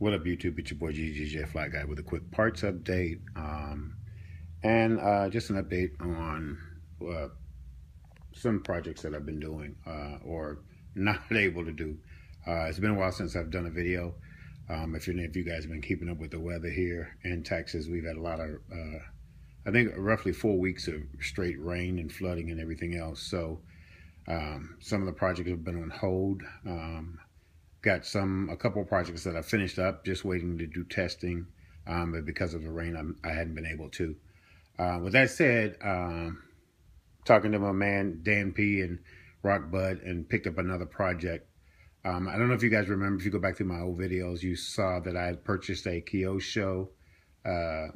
What up, YouTube? It's your boy GGJ Fly Guy with a quick parts update, and just an update on uh, some projects that I've been doing or not able to do. It's been a while since I've done a video. If you guys have been keeping up with the weather here in Texas, we've had a lot of, I think, roughly 4 weeks of straight rain and flooding and everything else. So some of the projects have been on hold. Got a couple of projects that I finished up, just waiting to do testing. But because of the rain, I hadn't been able to. With that said, talking to my man Dan P and Rock Bud, and picked up another project. I don't know if you guys remember. If you go back through my old videos, you saw that I had purchased a Kyosho uh,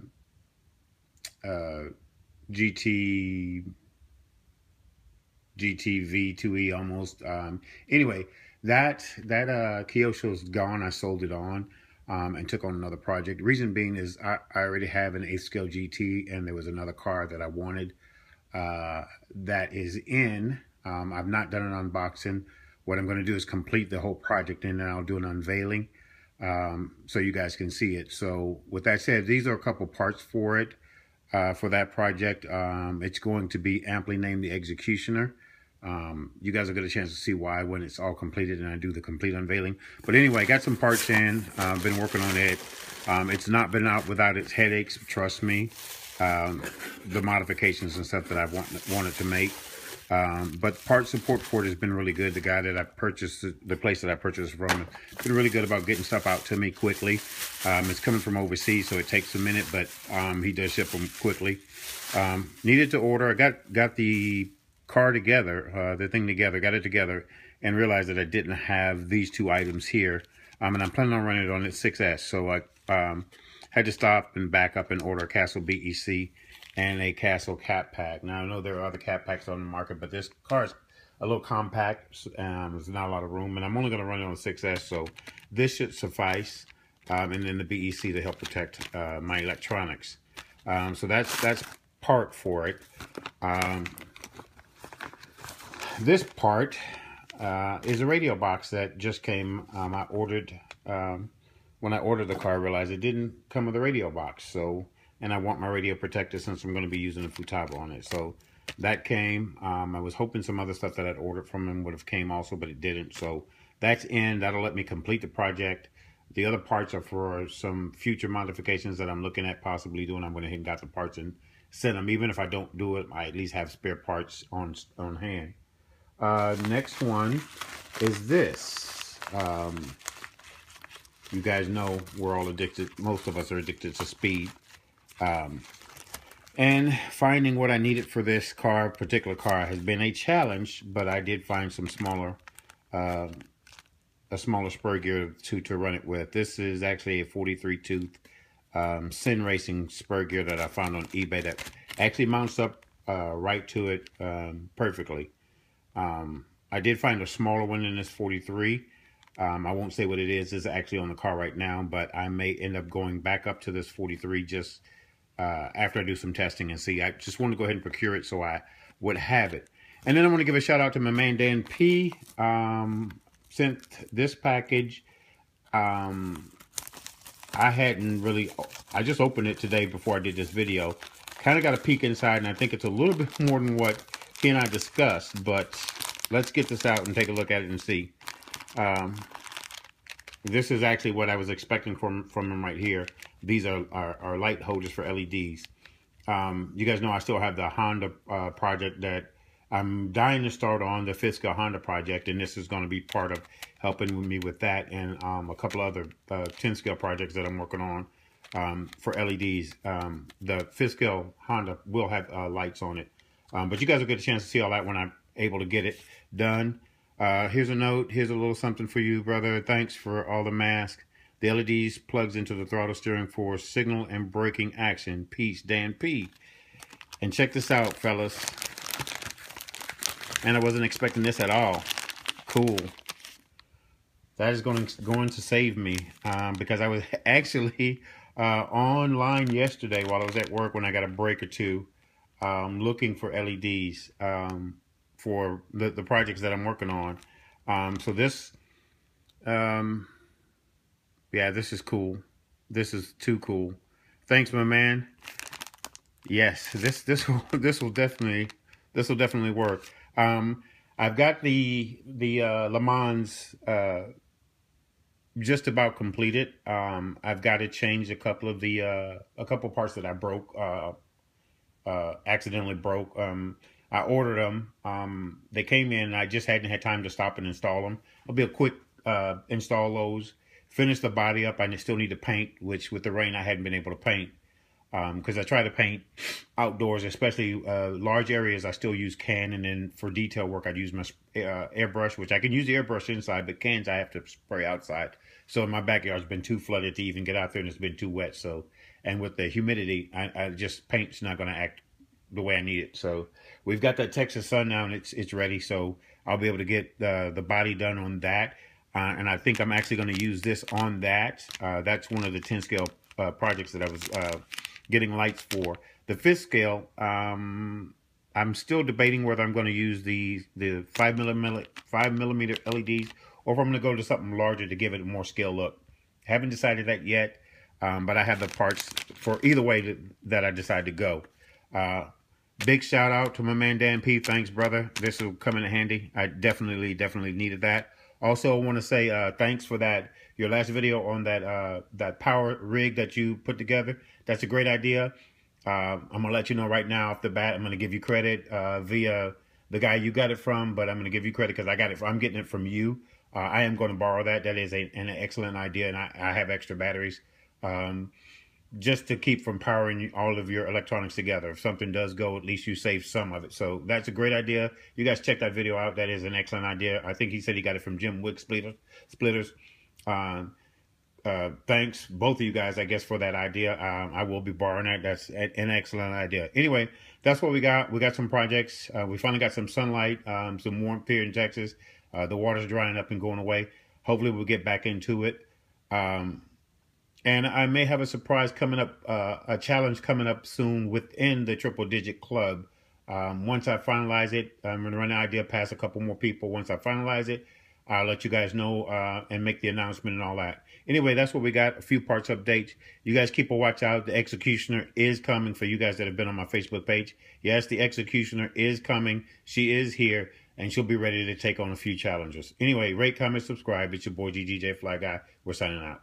uh, GT GTV2E almost. Anyway, that Kyosho is gone. I sold it on and took on another project. Reason being is I already have an 8th scale GT, and there was another car that I wanted that is in. I've not done an unboxing. What I'm going to do is complete the whole project, and then I'll do an unveiling so you guys can see it. So with that said, these are a couple parts for it. For that project, it's going to be amply named the Executioner. You guys will get a chance to see why when it's all completed and I do the complete unveiling. But anyway, I got some parts in. I've been working on it. It's not been out without its headaches, trust me. The modifications and stuff that I wanted to make. But part support for it has been really good. The guy that I purchased, the place that I purchased from, has been really good about getting stuff out to me quickly. It's coming from overseas, so it takes a minute, but he does ship them quickly. Needed to order. I got the car together, the thing together, got it together, and realized that I didn't have these two items here. And I'm planning on running it on its 6S, so I had to stop and back up and order a Castle BEC and a Castle Cap Pack. Now, I know there are other Cap Packs on the market, but this car is a little compact. There's not a lot of room, and I'm only going to run it on the 6S, so this should suffice. And then the BEC to help protect my electronics. So that's part for it. This part is a radio box that just came. I ordered when I ordered the car, I realized it didn't come with a radio box. So, and I want my radio protected since I'm going to be using a Futaba on it. So that came. I was hoping some other stuff that I'd ordered from him would have came also, but it didn't. So that's in. That'll let me complete the project. The other parts are for some future modifications that I'm looking at possibly doing. I went ahead and got the parts and sent them. Even if I don't do it, I at least have spare parts on hand. Next one is this. You guys know we're all addicted. Most of us are addicted to speed. And finding what I needed for this particular car has been a challenge, but I did find some a smaller spur gear to run it with. This is actually a 43 tooth Sin Racing spur gear that I found on eBay that actually mounts up right to it perfectly. I did find a smaller one in this 43. I won't say what it is. It's actually on the car right now, but I may end up going back up to this 43 just after I do some testing and see. I just want to go ahead and procure it so I would have it. And then I want to give a shout out to my man Dan P. Sent this package. I just opened it today before I did this video. Kind of got a peek inside, and I think it's a little bit more than what he and I discussed, but let's get this out and take a look at it and see. This is actually what I was expecting from him right here. These are light holders for LEDs. You guys know I still have the Honda project that I'm dying to start on, the 5th scale Honda project, and this is going to be part of helping me with that and a couple other 10 scale projects that I'm working on for LEDs. The 5th scale Honda will have lights on it. But you guys will get a chance to see all that when I'm able to get it done. Here's a note. Here's a little something for you, brother. Thanks for all the masks. The LEDs plugs into the throttle steering for signal and braking action. Peace, Dan P. And check this out, fellas. And I wasn't expecting this at all. Cool. That is going to save me because I was actually online yesterday while I was at work when I got a break or two looking for LEDs for the projects that I'm working on. So this Yeah, this is cool. This is too cool. Thanks, my man. Yes, this will definitely work. I've got the Le Mans just about completed. I've got to change a couple of the a couple parts that I broke, accidentally broke. I ordered them. They came in, and I just hadn't had time to stop and install them. It'll be a quick install those. Finish the body up. I still need to paint, which with the rain I hadn't been able to paint. Because I try to paint outdoors, especially large areas. I still use can, and then for detail work, I'd use my airbrush, which I can use the airbrush inside, but cans I have to spray outside. So my backyard's been too flooded to even get out there, and it's been too wet. So, and with the humidity, I just paint's not going to act the way I need it. So we've got that Texas sun now, and it's ready. So I'll be able to get the body done on that, and I think I'm actually going to use this on that. That's one of the 10 scale projects that I was getting lights for. The 5th scale, I'm still debating whether I'm going to use the 5mm LEDs, or if I'm going to go to something larger to give it a more scale look. Haven't decided that yet, but I have the parts for either way that I decide to go. Big shout out to my man Dan P. Thanks, brother. This will come in handy. I definitely needed that. Also, I want to say thanks for your last video on that power rig that you put together. That's a great idea. I'm going to let you know right now off the bat. I'm going to give you credit via the guy you got it from, but I'm going to give you credit because I'm getting it from you. I am going to borrow that. That is an excellent idea, and I have extra batteries just to keep from powering all of your electronics together. If something does go, at least you save some of it. So that's a great idea. You guys check that video out. That is an excellent idea. I think he said he got it from Jim Wick Splitters. Thanks, both of you guys, I guess, for that idea. I will be borrowing that. That's an excellent idea. Anyway, that's what we got. We got some projects. We finally got some sunlight, some warmth here in Texas. The water's drying up and going away. Hopefully we'll get back into it. And I may have a surprise coming up, a challenge coming up soon within the Triple Digit Club. Once I finalize it, I'm going to run the idea past a couple more people. Once I finalize it, I'll let you guys know and make the announcement and all that. Anyway, that's what we got. A few parts updates. You guys keep a watch out. The Executioner is coming for you guys that have been on my Facebook page. Yes, the Executioner is coming. She is here, and she'll be ready to take on a few challenges. Anyway, rate, comment, subscribe. It's your boy, GGJ Fly Guy. We're signing out.